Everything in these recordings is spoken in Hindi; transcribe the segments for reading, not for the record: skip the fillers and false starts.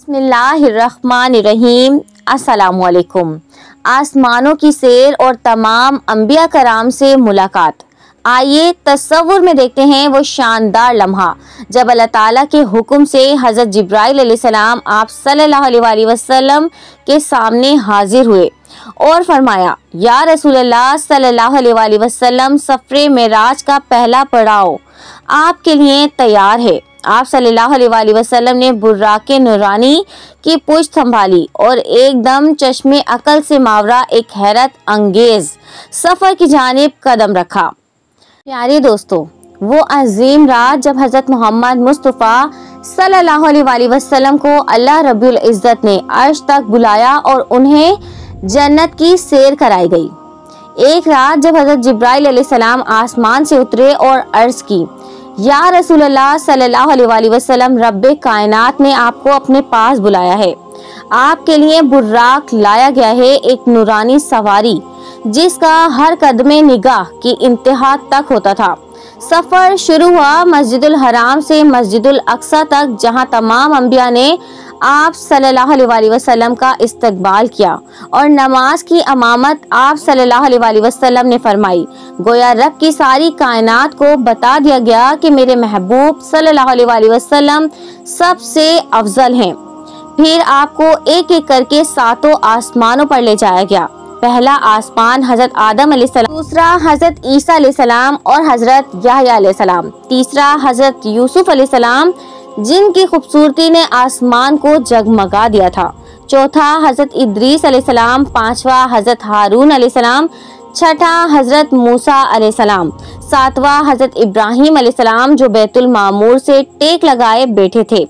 बिस्मिल्लाहिर्रहमानिर्रहीम। अस्सलामुअलैकुम। आसमानों की सैर और तमाम अंबिया कराम से मुलाकात। आइए तसव्वुर में देखते हैं वो शानदार लम्हा जब अल्लाह ताला के हुक्म से हज़रत जिब्राइल अलैहिस्सलाम आप सल्लल्लाहु अलैहि वसल्लम के सामने हाजिर हुए और फरमाया, या रसूलल्लाह सल्लल्लाहु अलैहि वसल्लम, सफ़रे मेराज का पहला पड़ाव आपके लिए तैयार है। आप सल्लल्लाहु अलैहि वसल्लम ने बुर्राके नूरानी की पुश्त संभाली और एकदम चश्मे अकल से मावरा एक हैरत अंगेज सफ़र की जानिब कदम रखा। प्यारे दोस्तों, वो अजीम रात जब हज़रत मोहम्मद मुस्तफ़ा सल्लल्लाहु अलैहि वसल्लम को अल्लाह रब्बुल इज़्ज़त ने अर्श तक बुलाया और उन्हें जन्नत की सैर कराई गई। एक रात जब हज़रत जिब्राइल अलैहिस्सलाम आसमान से उतरे और अर्ज़ की, या रसूलल्लाह सल्लल्लाहु अलैहि वसल्लम, रब्बे कायनात ने आपको अपने पास बुलाया है। आपके लिए बुर्राक लाया गया है, एक नूरानी सवारी जिसका हर कदमे निगाह की इंतहा तक होता था। सफ़र शुरू हुआ मस्जिदुल हराम से मस्जिदुल अक्सा तक, जहां तमाम अंबिया ने आप सल्लल्लाहु अलैहि वसल्लम का इस्तकबाल किया और नमाज की अमामत आप सल्लल्लाहु अलैहि वसल्लम ने फरमाई। गोया रब की सारी कायनात को बता दिया गया कि मेरे महबूब सल्लल्लाहु अलैहि वसल्लम सबसे अफजल हैं। फिर आपको एक एक करके सातों आसमानों पर ले जाया गया। पहला आसमान हजरत आदम अलैहिस्सलाम, दूसरा हजरत ईसा अलैहिस्सलाम और हजरत याहया अलैहिस्सलाम, तीसरा हजरत यूसुफ अलैहिस्सलाम जिनकी खूबसूरती ने आसमान को जगमगा दिया था, चौथा हजरत इद्रीस अलैहिस्सलाम, पांचवा हजरत हारून अलैहिस्सलाम, छठा हजरत मूसा अलैहिस्सलाम, सातवां हजरत इब्राहिम अलैहिस्सलाम जो बैतुल मामूर से टेक लगाए बैठे थे।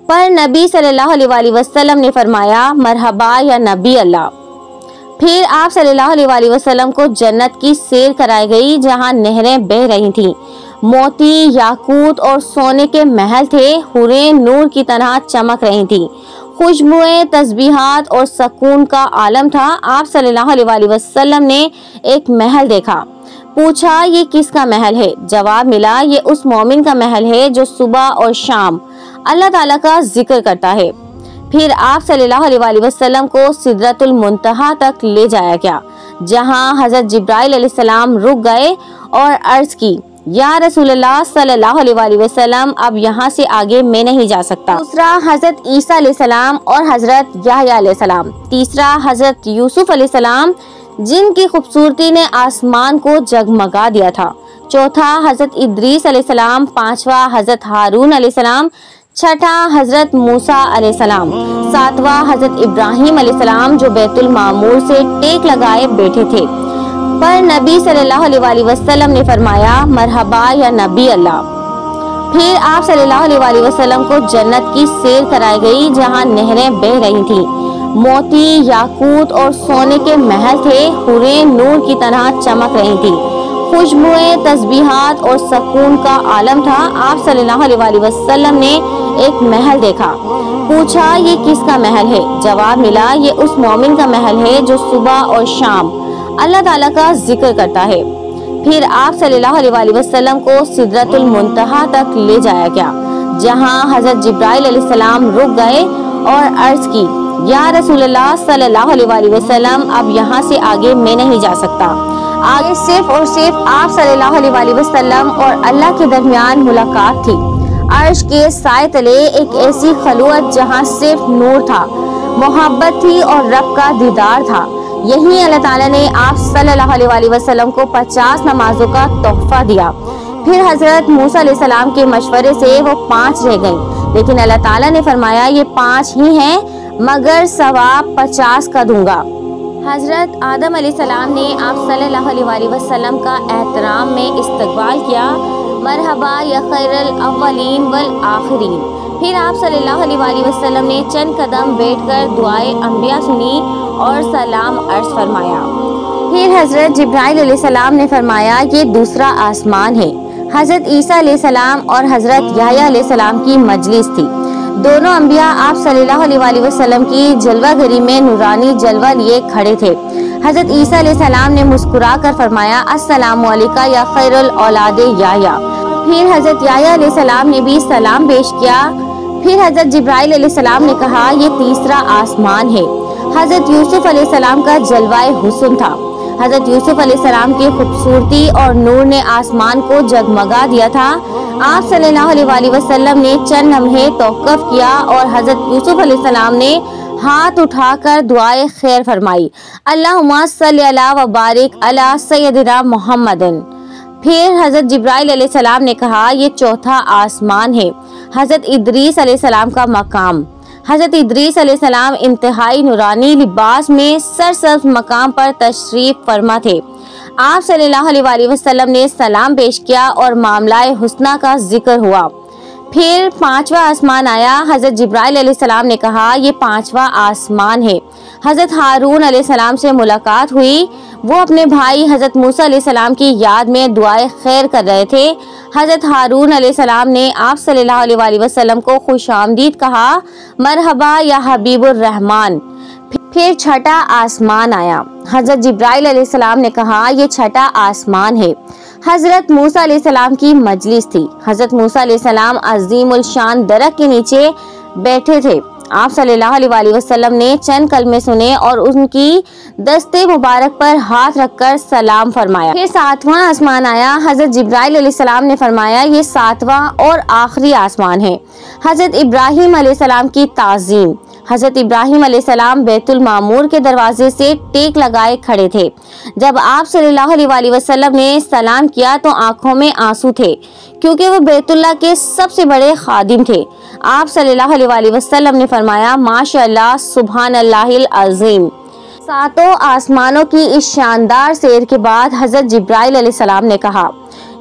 पर नबी सल्लल्लाहु अलैहि वसल्लम ने फरमाया, मरहबा या नबी अल्लाह। फिर आप सल्लल्लाहु अलैहि वसल्लम को जन्नत की सैर कराई गई, जहां नहरें बह रही थीं। मोती, याकूत और सोने के महल थे, हुरें नूर की तरह चमक रही थीं। खुशबुएं, तस्बीहात और सुकून का आलम था। आप सल्लल्लाहु अलैहि वसल्लम ने एक महल देखा। पूछा, ये किसका महल है? जवाब मिला, ये उस मोमिन का महल है जो सुबह और शाम अल्लाह ताला का जिक्र करता है। फिर आप सल्लल्लाहु अलैहि वसल्लम को सिदरतुल मुंतहा तक ले जाया गया, जहां हजरत जिब्राइल अलैहिस्सलाम रुक गए और अर्ज की, या रसूलल्लाह सल्लल्लाहु अलैहि वसल्लम, अब यहाँ से आगे मैं नहीं जा सकता। दूसरा हजरत ईसा अलैहिस्सलाम और हजरत याहया अलैहिस्सलाम, तीसरा हजरत यूसुफ अलैहिस्सलाम जिनकी खूबसूरती ने आसमान को जगमगा दिया था, चौथा हजरत इद्रीस अलैहिस्सलाम, पांचवा हजरत हारून अलैहिस्सलाम, छठा हजरत मूसा अलैहिस्सलाम, सातवां हजरत इब्राहिम अलैहिस्सलाम जो बैतुल मामूर से टेक लगाए बैठे थे। पर नबी सल्लल्लाहु अलैहि वसल्लम ने फरमाया, मरहबा या नबी अल्लाह। फिर आप सल्लल्लाहु अलैहि वसल्लम को जन्नत की सैर कराई गई, जहां नहरें बह रही थीं। मोती, याकूत और सोने के महल थे, हुरें नूर की तरह चमक रही थीं। खुशबुएं, तस्बीहात और सुकून का आलम था। आप सल्लल्लाहु अलैहि वसल्लम ने एक महल देखा। पूछा, ये किसका महल है? जवाब मिला, ये उस मोमिन का महल है जो सुबह और शाम अल्लाह ताला का जिक्र करता है। फिर आप सल्लल्लाहु अलैहि वसल्लम को सिदरतुल मुंतहा तक ले जाया गया, जहां हजरत जिब्राइल अलैहिस्सलाम रुक गए और अर्ज की, या रसूलल्लाह सल्लल्लाहु अलैहि वसल्लम, अब यहाँ से आगे मैं नहीं जा सकता। आगे सिर्फ और सिर्फ आप सल्लल्लाहु अलैहि वसल्लम और अल्लाह के दरमियान मुलाकात थी। अर्श के साए तले एक ऐसी खलवत जहाँ सिर्फ नूर था, मोहब्बत थी और रब का दीदार था। यही अल्लाह ताला ने आप सल्लल्लाहु अलैहि वसल्लम को 50 नमाजों का तोहफा दिया। फिर हजरत मूसा अलैहिस्सलाम के मशवरे से वो 5 रह गईं, लेकिन अल्लाह ताला ने फरमाया, ये 5 ही हैं, मगर सवाब 50 का दूंगा। हजरत आदम अलैहिस्सलाम ने आप सल्लल्लाहु अलैहि वसल्लम का एहतराम में इस्तकबाल किया, मरहबा या खैरुल अव्वलीन वल आखिरीन। फिर आप सल्लल्लाहु अलैहि वसल्लम ने चंद कदम बैठकर दुआए अंबिया सुनी और सलाम अर्ज फरमाया। फिर हजरत जिब्राइल अलैहिस्सलाम ने फरमाया, ये दूसरा आसमान है। हजरत ईसा अलैहिस्सलाम और हजरत याहया अलैहिस्सलाम की मजलिस थी। दोनों अंबिया आप सल्लल्लाहु अलैहि वसल्लम की जलवागरी में नूरानी जलवा लिए खड़े थे। हजरत ईसा अलैहिस्सलाम ने मुस्कुरा कर फरमाया, अस्सलामु अलैका या खैरुल औलादे याहया। फिर हजरत याहया अलैहिस्सलाम ने भी सलाम पेश किया। फिर हजरत जिब्राइल अलैहिस्सलाम ने कहा, ये तीसरा आसमान है। हजरत यूसुफ अलैहिस्सलाम का जलवाए हुस्न था। हजरत यूसुफ अलैहिस्सलाम की खूबसूरती और नूर ने आसमान को जगमगा दिया था। आप सल्लल्लाहु अलैहि वसल्लम ने चंद लम्हे तौक़ुफ़ किया और हजरत यूसुफ अलैहिस्सलाम ने हाथ उठाकर दुआए खैर फरमाई, अल्लाहुम्मा सल्ली अला व बारिक अला सय्यदिना मुहम्मदिन। फिर हजरत जिब्राइल अलैहिस्सलाम ने कहा, ये चौथा आसमान है। हजरत इदरीस अलैहिस्सलाम का मकाम। हजरत इदरीस अलैहिस्सलाम इंतहाई नूरानी लिबास में सरसब्ज़ मकाम पर तशरीफ फरमा थे। आप सल्लल्लाहु अलैहि वसल्लम ने सलाम पेश किया और मामलाए हुस्ना का जिक्र हुआ। फिर पांचवा आसमान आया। हजरत जिब्राइल अलैहिस्सलाम ने कहा, ये पांचवा आसमान है। हजरत हारून अलैहिस्सलाम से मुलाकात हुई। वो अपने भाई हजरत मूसा अलैहिस्सलाम की याद में दुआए खैर कर रहे थे। हजरत हारून अलैहिस्सलाम ने आप सल्लल्लाहु अलैहि वसल्लम को खुशामदीद कहा, मरहबा या हबीबुर रहमान। फिर छठा आसमान आया। हजरत जिब्राइल अलैहिस्सलाम ने कहा, ये छठा आसमान है। हजरत मूसा अलैहिस्सलाम की मजलिस थी। हजरत मूसा अलैहिस्सलाम अजीमुल शान दरख्त के नीचे बैठे थे। आप सल्लल्लाहु अलैहि वसल्लम ने चंद कलमे सुने और उनकी दस्ते मुबारक पर हाथ रखकर सलाम फरमाया। फिर सातवां आसमान आया। हजरत जिब्राइल अलैहिस्सलाम ने फरमाया, ये सातवां और आखिरी आसमान है। हजरत इब्राहीम अलैहिस्सलाम की ताज़ीम। हजरत इब्राहीम अलैहिस्सलाम बैतुल मामूर के दरवाजे से टेक लगाए खड़े थे। जब आप सल्लल्लाहु अलैहि वसल्लम ने सलाम किया तो आंखों में आंसू थे, क्योंकि वो बैतुल्लाह के सबसे बड़े खादिम थे। आप सल्लल्लाहु अलैहि वसल्लम ने फरमाया, माशाअल्लाह सुभानल्लाहिल अज़ीम। सातों आसमानों की इस शानदार सैर के बाद हजरत जिब्राइल अलैहिस्सलाम ने कहा,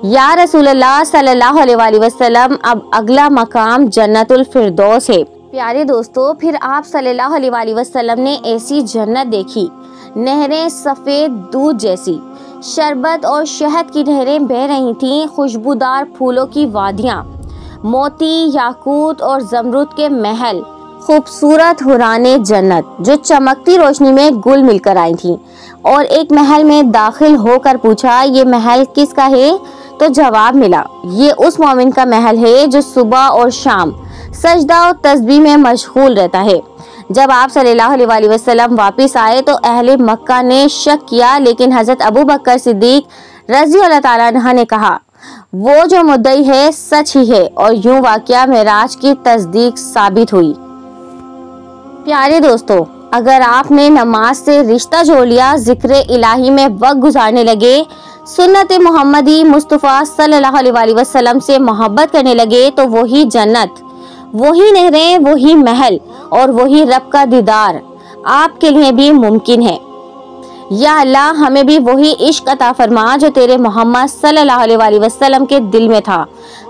या रसूलल्लाह सल्लल्लाहु अलैहि वसल्लम, अब अगला मकाम जन्नतुल फिरदौस है। प्यारे दोस्तों, फिर आप सल्लल्लाहु अलैहि वसल्लम ने ऐसी जन्नत देखी, नहरें सफ़ेद दूध जैसी, शरबत और शहद की नहरें बह रही थीं, खुशबूदार फूलों की वादियाँ, मोती, याकूत और जमरुद के महल, खूबसूरत हुराने जन्नत जो चमकती रोशनी में गुल मिलकर आई थी। और एक महल में दाखिल होकर पूछा, ये महल किसका है? तो जवाब मिला, ये उस मोमिन का महल है जो सुबह और शाम सजदा और तस्बीह में मशगूल रहता है। जब आप सल्लल्लाहु अलैहि वसल्लम वापस आए तो अहले मक्का ने शक किया, लेकिन हजरत अबू बकर सिद्दीक रज़ी अल्लाह ताला अन्हा ने कहा, वो जो मुद्दई है सच ही है। और यूं वाक़या मेराज की तस्दीक साबित हुई। प्यारे दोस्तों, अगर आपने नमाज से रिश्ता जोड़ लिया, जिक्र इलाही में वक्त गुजारने लगे, सुन्नत मोहम्मदी मुस्तफ़ा सल्लल्लाहु अलैहि वसल्लम से मोहब्बत करने लगे, तो वही जन्नत, वही नहरें, वही महल और वही रब का दीदार आपके लिए भी मुमकिन है। या अल्लाह, हमें भी वही इश्क अता फरमा जो तेरे मोहम्मद सल्लल्लाहु अलैहि वसल्लम के दिल में था।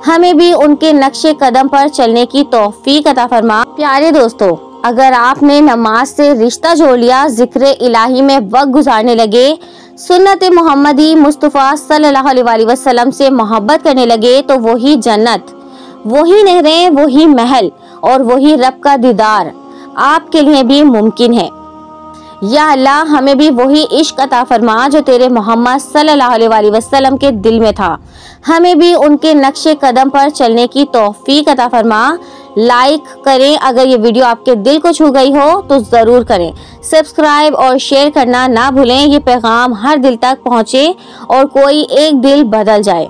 हमें भी उनके नक्शे कदम पर चलने की तौफीक अता फरमा। प्यारे दोस्तों, अगर आपने नमाज से रिश्ता जोड़ लिया, जिक्र इलाही में वक्त गुजारने लगे, सुन्नत मोहम्मदी मुस्तफ़ा सल्लल्लाहु अलैहि वसल्लम से मोहब्बत करने लगे, तो वही जन्नत, वही नहरें, वही महल और वही रब का दीदार आपके लिए भी मुमकिन है। या अल्लाह, हमें भी वही इश्क अता फरमा जो तेरे मोहम्मद सल्लल्लाहु अलैहि वसल्लम के दिल में था। हमें भी उनके नक्शे कदम पर चलने की तौफीक अता फरमा। लाइक करें, अगर ये वीडियो आपके दिल को छू गई हो तो ज़रूर करें। सब्सक्राइब और शेयर करना ना भूलें। ये पैगाम हर दिल तक पहुँचे और कोई एक दिल बदल जाए।